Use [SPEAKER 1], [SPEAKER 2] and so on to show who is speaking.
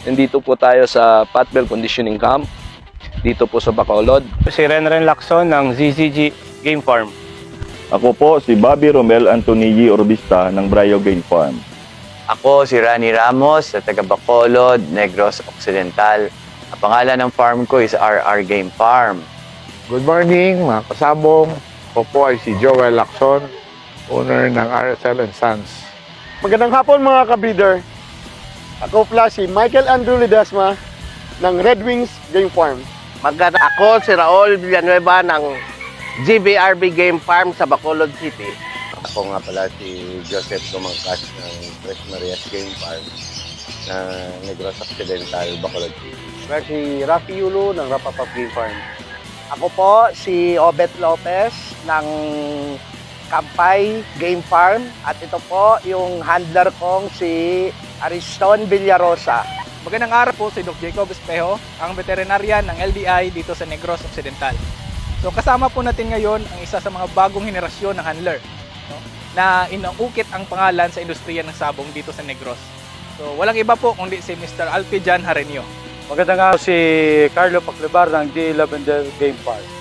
[SPEAKER 1] Nandito po tayo sa Patbell Conditioning Camp, dito po sa Bacolod.
[SPEAKER 2] Si Renren Lacson ng ZZG Game Farm.
[SPEAKER 3] Ako po si Bobby Romel Antonigi Orbista ng Brayo Game Farm.
[SPEAKER 4] Ako si Rani Ramos sa taga Bacolod, Negros Occidental. Ang pangalan ng farm ko is RR Game Farm.
[SPEAKER 5] Good morning mga kasabong. Ako po ay si Joel Lacson, owner ng RSL & Sons.
[SPEAKER 6] Magandang hapon mga ka-breeder. Ako pala si Michael Andrew Ledesma ng Red Wings Game Farm.
[SPEAKER 7] Ako si Raul Villanueva ng GBRB Game Farm sa Bacolod City.
[SPEAKER 4] Ako nga pala si Joseph Dumangkas ng Tres Marias Game Farm na Negros Occidental, Bacolod City.
[SPEAKER 6] Si Rafi Yulo ng Rapapap Game Farm.
[SPEAKER 7] Ako po si Obet Lopez ng Kampay Game Farm at ito po yung handler kong si Ariston Villarosa.
[SPEAKER 8] Magandang araw po si Doc Jacob Espejo, ang veterinarian ng LDI dito sa Negros Occidental. So kasama po natin ngayon ang isa sa mga bagong henerasyon ng handler, no, na inaukit ang pangalan sa industriya ng sabong dito sa Negros. So walang iba po kundi si Mr. Alpijan Harenio.
[SPEAKER 2] Magandang araw si Carlo Paclebar ng G. Lavender Game Farm.